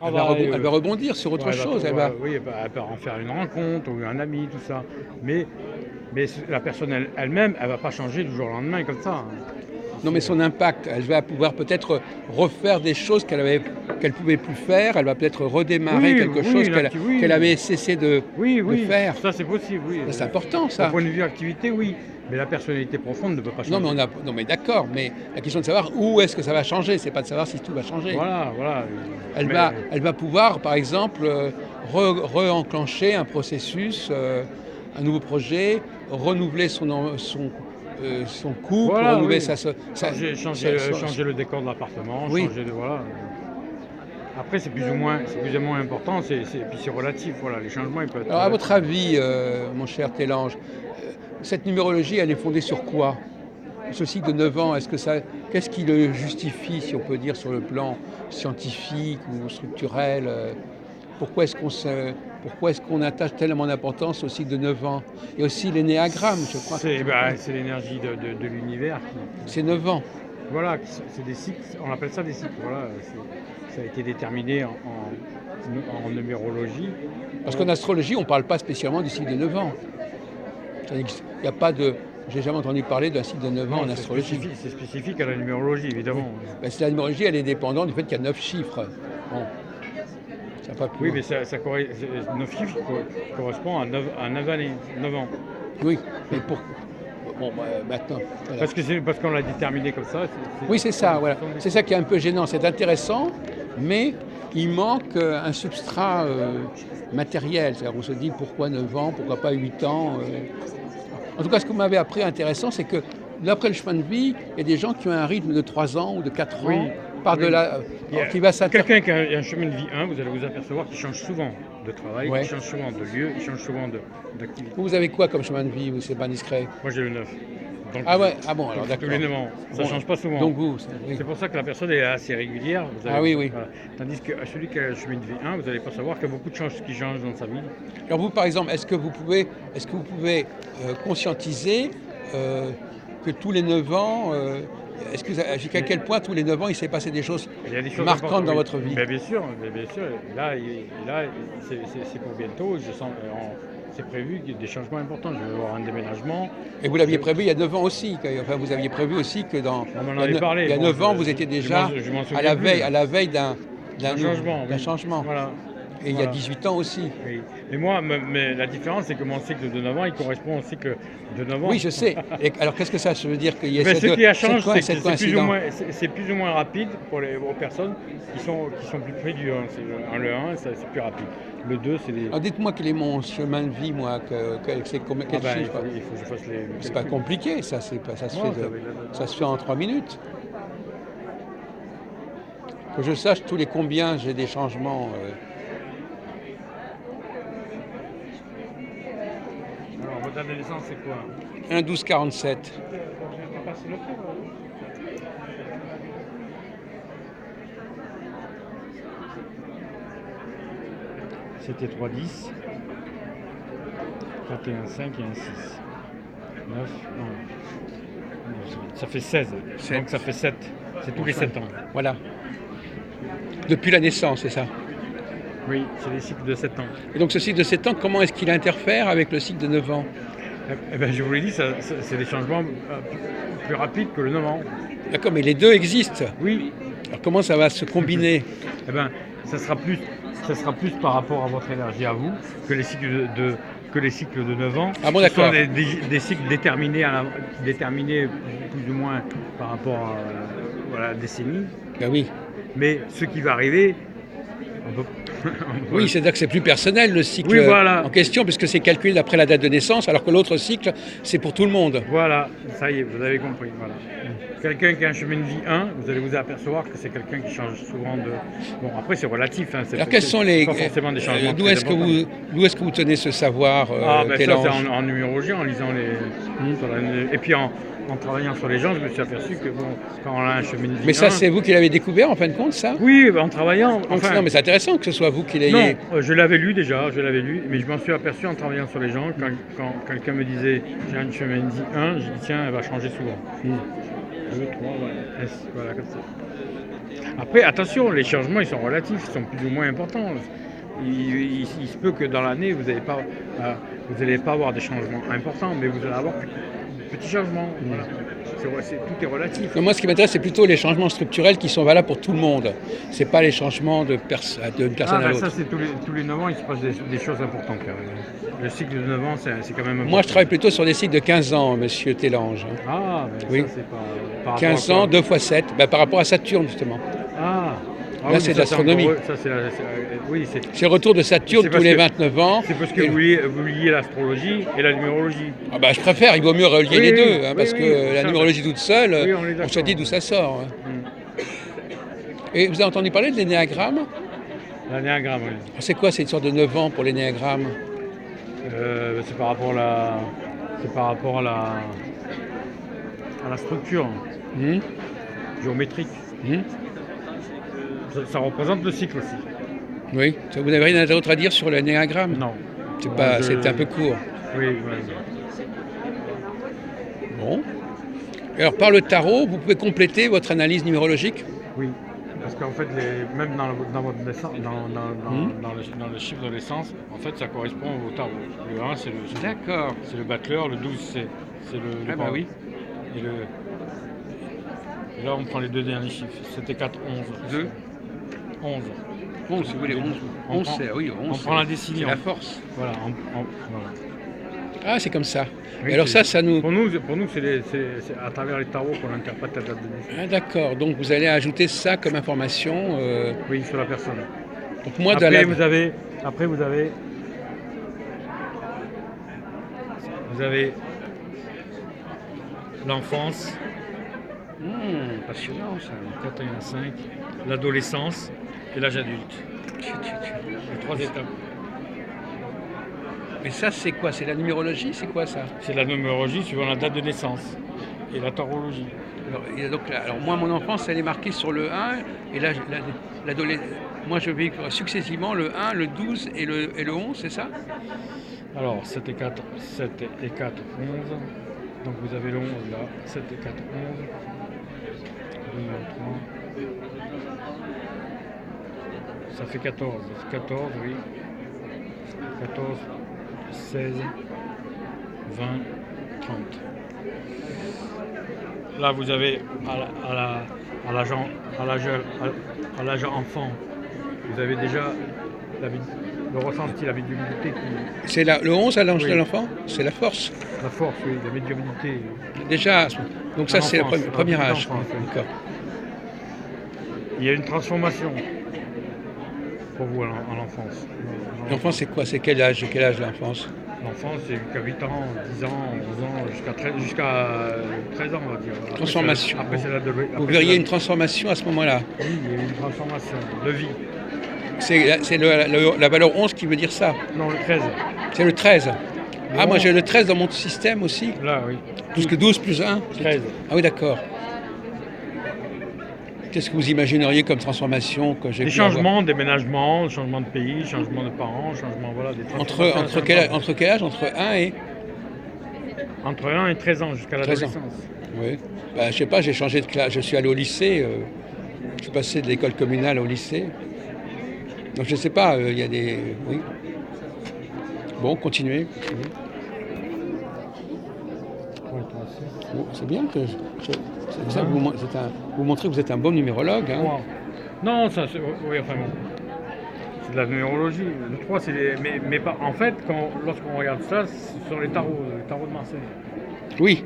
Ah Elle va rebondir sur autre ouais, chose. Elle va... oui, elle peut en faire une rencontre ou un ami, tout ça. Mais, la personne elle-même, elle va pas changer du jour au lendemain comme ça, hein. Non, mais son impact, elle va pouvoir peut-être refaire des choses qu'elle pouvait plus faire. Elle va peut-être redémarrer Oui, quelque chose qu'elle oui, avait cessé oui, de oui, faire. ça c'est possible, oui. Ça, c'est important, Au ça. point de vue activité, oui. Mais la personnalité profonde ne peut pas Non, mais changer. non, mais d'accord. Mais la question de savoir où est-ce que ça va changer, c'est pas de savoir si tout va changer. Voilà, voilà. Elle va pouvoir, par exemple, re-enclencher un processus, un nouveau projet, renouveler son couple, Voilà, renouveler oui. Changer le décor de l'appartement, oui. changer de voilà. Après, c'est plus ou moins important, puis c'est relatif, voilà. Les changements, ils peuvent être Alors, à votre relatifs. avis, mon cher Télange, cette numérologie, elle est fondée sur quoi? Ce cycle de 9 ans, qu'est-ce qui le justifie, si on peut dire, sur le plan scientifique ou structurel? Pourquoi est-ce qu'on attache tellement d'importance au cycle de 9 ans? Et aussi l'énéagramme, je crois. C'est l'énergie de l'univers C'est 9 ans. voilà, c'est des cycles, on appelle ça des cycles, voilà. Ça a été déterminé en numérologie. Parce qu'en astrologie, on ne parle pas spécialement du cycle de 9 ans. Il n'y a pas de. J'ai jamais entendu parler d'un cycle de 9 ans Non, en astrologie. c'est spécifique à la numérologie, Oui. évidemment. Ben, la numérologie, elle est dépendante du fait qu'il y a 9 chiffres. Bon, ça va pas plus Oui, loin. mais 9 chiffres correspondent à 9 années, 9 ans. Oui, mais pour. Bon, maintenant. Voilà. Parce qu'on l'a déterminé comme ça. Oui, c'est ça, voilà. C'est ça qui est un peu gênant. C'est intéressant, mais il manque un substrat matériel. C'est-à-dire, on se dit pourquoi 9 ans, pourquoi pas 8 ans. En tout cas, ce que vous m'avez appris intéressant, c'est que d'après le chemin de vie, il y a des gens qui ont un rythme de 3 ans ou de 4 ans, Oui, oui. par-delà, qui va Quelqu'un qui a un chemin de vie 1, vous allez vous apercevoir qu'il change souvent de travail, Ouais. il change souvent de lieu, il change souvent d'activité. Vous avez quoi comme chemin de vie, ou c'est pas indiscret? Moi j'ai le 9. Donc, Ah ouais, ah bon, alors tous d'accord. les 9 ans. Ça ne Bon, change pas souvent. donc vous, oui. C'est pour ça que la personne est assez régulière. Ah oui, oui. Voilà. Tandis que celui qui a le chemin de vie 1, vous n'allez pas savoir qu'il y a beaucoup de choses qui changent dans sa vie. Alors vous, par exemple, est-ce que vous pouvez conscientiser que tous les 9 ans, jusqu'à quel point tous les 9 ans il s'est passé des choses Il y a des choses marquantes importantes, dans oui. votre vie? Mais bien sûr, bien sûr. Là c'est pour bientôt. C'est prévu qu'il y ait des changements importants. Je vais avoir un déménagement. Et vous l'aviez prévu il y a 9 ans aussi. Enfin, vous aviez prévu aussi que On m'en avait parlé. il y a Bon, 9 ans, vous étiez déjà je m'en à souviens la plus. veille d'un Changement. Oui. changement. Voilà. Et il y a 18 ans aussi. Oui. Et moi, mais la différence, c'est que mon cycle de 9 ans, il correspond au cycle de 9 ans. Oui, je sais. Et alors, qu'est-ce que ça veut dire qu'il y ait Ce qui a changé, c'est que cette coïncidence? c'est plus ou moins rapide aux personnes qui sont plus près du 1. Le 1, c'est plus rapide. Le 2, c'est des. Alors, dites-moi quel est mon chemin de vie, moi, quel chiffre? Il faut que je fasse les. C'est pas compliqué, ça se fait en 3 minutes. Que je sache tous les combien j'ai des changements. Alors, votre date de naissance, c'est quoi? 1-12-47. C'était 3-10, 31, 5 et un 6. 9, non. Ça fait 16. Donc ça fait 7. C'est tous les 7 ans. Voilà. Depuis la naissance, c'est ça. Oui, c'est des cycles de 7 ans. Et donc ce cycle de 7 ans, comment est-ce qu'il interfère avec le cycle de 9 ans? Eh bien, je vous l'ai dit, c'est des changements plus rapides que le 9 ans. D'accord, mais les deux existent. Oui. Alors comment ça va se combiner? Eh bien, ça sera plus par rapport à votre énergie à vous que les cycles de 9 ans. Ah bon, Ce sont d'accord. des cycles déterminés plus ou moins par rapport à la décennie. Ben oui. Mais ce qui va arriver, Oui, c'est-à-dire que c'est plus personnel le cycle Oui, voilà. en question, puisque c'est calculé d'après la date de naissance, alors que l'autre cycle, c'est pour tout le monde. Voilà, ça y est, vous avez compris. Voilà. Quelqu'un qui a un chemin de vie 1, vous allez vous apercevoir que c'est quelqu'un qui change souvent de. Bon, après, c'est relatif. Hein, Alors, quels sont les. pas forcément des changements. D'où est-ce que vous tenez ce savoir, ça, c'est Télange? en numérologie, en lisant et puis en travaillant sur les gens, je me suis aperçu que quand on a un chemin de vie Mais ça, 1, c'est vous qui l'avez découvert, en fin de compte, ça? oui, en travaillant. Donc, non, mais c'est intéressant que ce soit vous qui l'ayez. Non, je l'avais lu déjà, mais je m'en suis aperçu en travaillant sur les gens. Quand quelqu'un me disait j'ai un chemin de vie 1, j'ai dit tiens, elle va changer souvent. 2, 3, voilà, S, voilà, comme ça. Après, attention, les changements, ils sont relatifs, ils sont plus ou moins importants. Il se peut que dans l'année, vous n'allez pas avoir des changements importants, mais vous allez avoir de petits changements. Voilà. Tout est relatif. Mais moi, ce qui m'intéresse, c'est plutôt les changements structurels qui sont valables pour tout le monde. C'est pas les changements d'une personne à l'autre. Ça, c'est tous les 9 ans, il se passe des choses importantes. Quand même. Le cycle de 9 ans, c'est quand même important. Moi, je travaille plutôt sur des cycles de 15 ans, monsieur Télange. Ah, mais oui. Ça, c'est pas... Par 15 ans, 2 x 7, par rapport à Saturne, justement. Là, oui, c'est de l'astronomie. Oui, c'est le retour de Saturne tous les 29 ans. C'est parce que vous liez l'astrologie et la numérologie. Je préfère, il vaut mieux relier les deux, parce que la numérologie toute seule, on se dit d'où ça sort. Et vous avez entendu parler de l'énéagramme? L'énéagramme, oui. C'est quoi, c'est une sorte de 9 ans pour l'énéagramme? C'est par rapport à la structure géométrique. Ça représente le cycle aussi. Oui. Vous n'avez rien d'autre à dire sur l'énéagramme? Non. C'est un peu court. Oui. Bon. Alors, par le tarot, vous pouvez compléter votre analyse numérologique? Oui. Parce qu'en fait, même dans votre naissance, dans le chiffre de l'essence, en fait, ça correspond au tarot. Le 1, c'est le. D'accord. C'est le battleur, le 12, c'est le. Oui. Et là, on prend les deux derniers chiffres. C'était 4, 11. 2 11. 11, si vous voulez, 11. 11, c'est, oui, 11. On prend la décision. C'est la force. Voilà. Ah, c'est comme ça. Oui, alors ça nous... Pour nous, c'est à travers les tarots qu'on interprète la date de naissance. Ah, d'accord. Donc vous allez ajouter ça comme information. Oui, sur la personne. Donc moi, Après, vous avez l'enfance. Passionnant ça. 4 et 5. L'adolescence et l'âge adulte. Les 3 étapes. Mais ça, c'est quoi? C'est la numérologie? C'est quoi ça? C'est la numérologie suivant la date de naissance et la tarologie. Alors moi, mon enfance, elle est marquée sur le 1 et l'adolescence. Moi, je vais successivement le 1, le 12 et le 11, c'est ça? Alors, 7 et 4, 11. Donc vous avez le 11 là, 7 et 4, 11. 2, 3. Ça fait 14. 14, oui. 14, 16, 20, 30. Là, vous avez à l'âge enfant, vous avez déjà le ressenti, la médiumnité qui... C'est le 11 à l'âge de l'enfant? C'est la force? La force, oui, la médiumnité. Déjà, donc ça c'est le premier âge. D'accord. Il y a une transformation pour vous en enfance. L'enfance, c'est quoi? C'est quel âge l'enfance? L'enfance, c'est jusqu'à 8 ans, 10 ans, 11 ans, jusqu'à 13 ans, on va dire. Transformation. Après, vous verriez une transformation à ce moment-là? Oui, il y a une transformation de vie. C'est la valeur 11 qui veut dire ça? Non, le 13. C'est le 13. Moi j'ai le 13 dans mon système aussi? Là, oui. Puisque 12 plus 1? 13. Ah oui, d'accord. Qu'est-ce que vous imagineriez comme transformation que j'ai Des changements, déménagements, changement de pays, changement de parents, changement, voilà, des transformations. Entre quel âge? Entre 1 et... Entre 1 et 13 ans, jusqu'à l'adolescence. Oui. Je sais pas, j'ai changé de classe. Je suis allé au lycée. Je suis passé de l'école communale au lycée. Donc je sais pas, il y a des... Oui. Bon, continuez. Bon, c'est bien que... vous montrez que vous êtes un bon numérologue. Hein. Wow. Non, ça, oui, enfin bon. C'est de la numérologie. Le 3, c'est les... Mais pas... En fait, lorsqu'on regarde ça, ce sont les tarots de Marseille. Oui.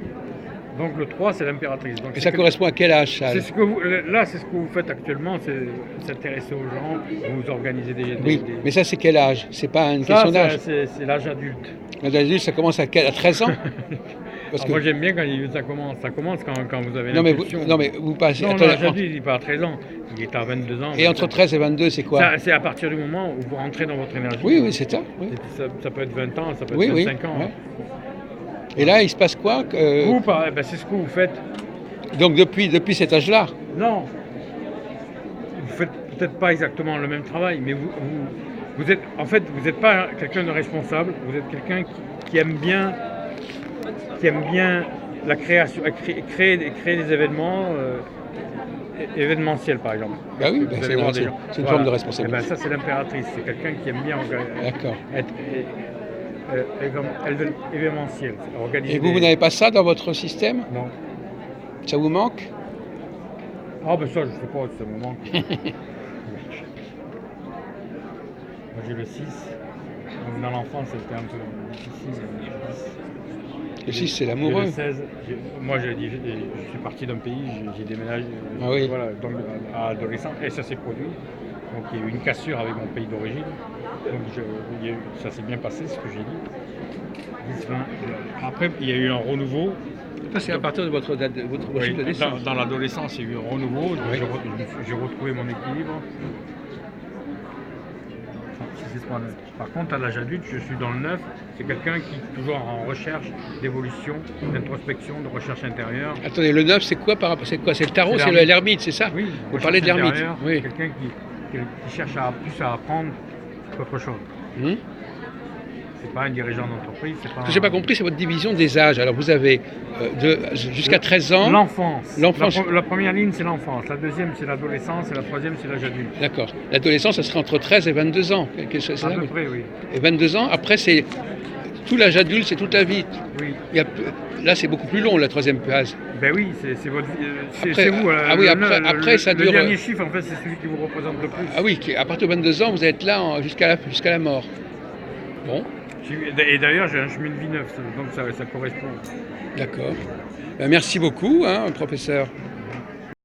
Donc le 3, c'est l'impératrice. Donc, et ça correspond à quel âge, ça? C'est ce que vous faites actuellement, c'est s'intéresser aux gens, vous organisez des... Oui, mais ça, c'est quel âge? C'est pas une question d'âge? C'est l'âge adulte. L'âge adulte, ça commence à 13 ans? Parce que... Moi, j'aime bien quand ça commence. Ça commence quand vous avez l'impulsion. Non, mais vous passez... Non, l'âge adulte, il n'est pas à 13 ans. Il est à 22 ans. Et entre 13 et 22, c'est quoi? C'est à partir du moment où vous rentrez dans votre énergie. Oui, c'est ça. Oui. Ça peut être 20 ans, ça peut être 25 ans. Ouais. Et là, il se passe quoi? C'est ce que vous faites. Donc depuis cet âge-là? Non. Vous faites peut-être pas exactement le même travail, mais vous êtes, en fait, vous n'êtes pas quelqu'un de responsable. Vous êtes quelqu'un qui aime bien la création, créer des événements événementiel, par exemple. Bah oui, Vous bah, allez voir des c'est gens. c'est une Voilà. forme de Eh ben, responsabilité. ça, c'est l'impératrice. C'est quelqu'un qui aime bien D'accord. être événementiel, organiser Et vous n'avez pas ça dans votre système? Non. Ça vous manque? Ah, ben ça, je sais pas, c'est un moment. Moi, j'ai le 6. Donc, dans l'enfance, c'était un peu difficile. Le 6, c'est J'ai l'amoureux. le 16. Moi, je suis parti d'un pays, j'ai déménagé Ah oui. voilà, donc, à adolescent, et ça s'est produit. Donc, il y a eu une cassure avec mon pays d'origine. Donc, ça s'est bien passé, ce que j'ai dit. 10, 20. Après, il y a eu un renouveau. Ça, c'est à partir de votre date, votre Oui, chiffre de naissance. dans l'adolescence, il y a eu un renouveau. Donc Oui. j'ai retrouvé mon équilibre. Par contre, à l'âge adulte, je suis dans le 9. C'est quelqu'un qui est toujours en recherche d'évolution, d'introspection, de recherche intérieure. Attendez, le 9, c'est quoi par rapport? C'est quoi? C'est le tarot, C'est c'est l'ermite. l'ermite, c'est ça? Oui, Vous recherche parlez de l'ermite. intérieure, Oui. quelqu'un qui cherche plus à apprendre qu'autre chose. Hum. C'est pas un dirigeant d'entreprise, c'est pas. Ce que j'ai pas compris, c'est votre division des âges. Alors vous avez jusqu'à 13 ans. L'enfance. L'enfance. La première ligne, c'est l'enfance. La deuxième, c'est l'adolescence. Et la troisième, c'est l'âge adulte. D'accord. L'adolescence, ça serait entre 13 et 22 ans. C'est À ça, peu oui. près, oui. Et 22 ans, après, c'est tout l'âge adulte, c'est toute la vie. Oui. Là, c'est beaucoup plus long, la troisième phase. Ben oui, c'est votre vie. Après, C'est vous. ah oui, après, ça dure. Le dernier chiffre, en fait, c'est celui qui vous représente le plus. Ah oui, à partir de 22 ans, vous êtes là jusqu'à la mort. Bon, Et d'ailleurs, j'ai un chemin de vie neuf, donc ça correspond. d'accord. Ben, merci beaucoup, hein, professeur.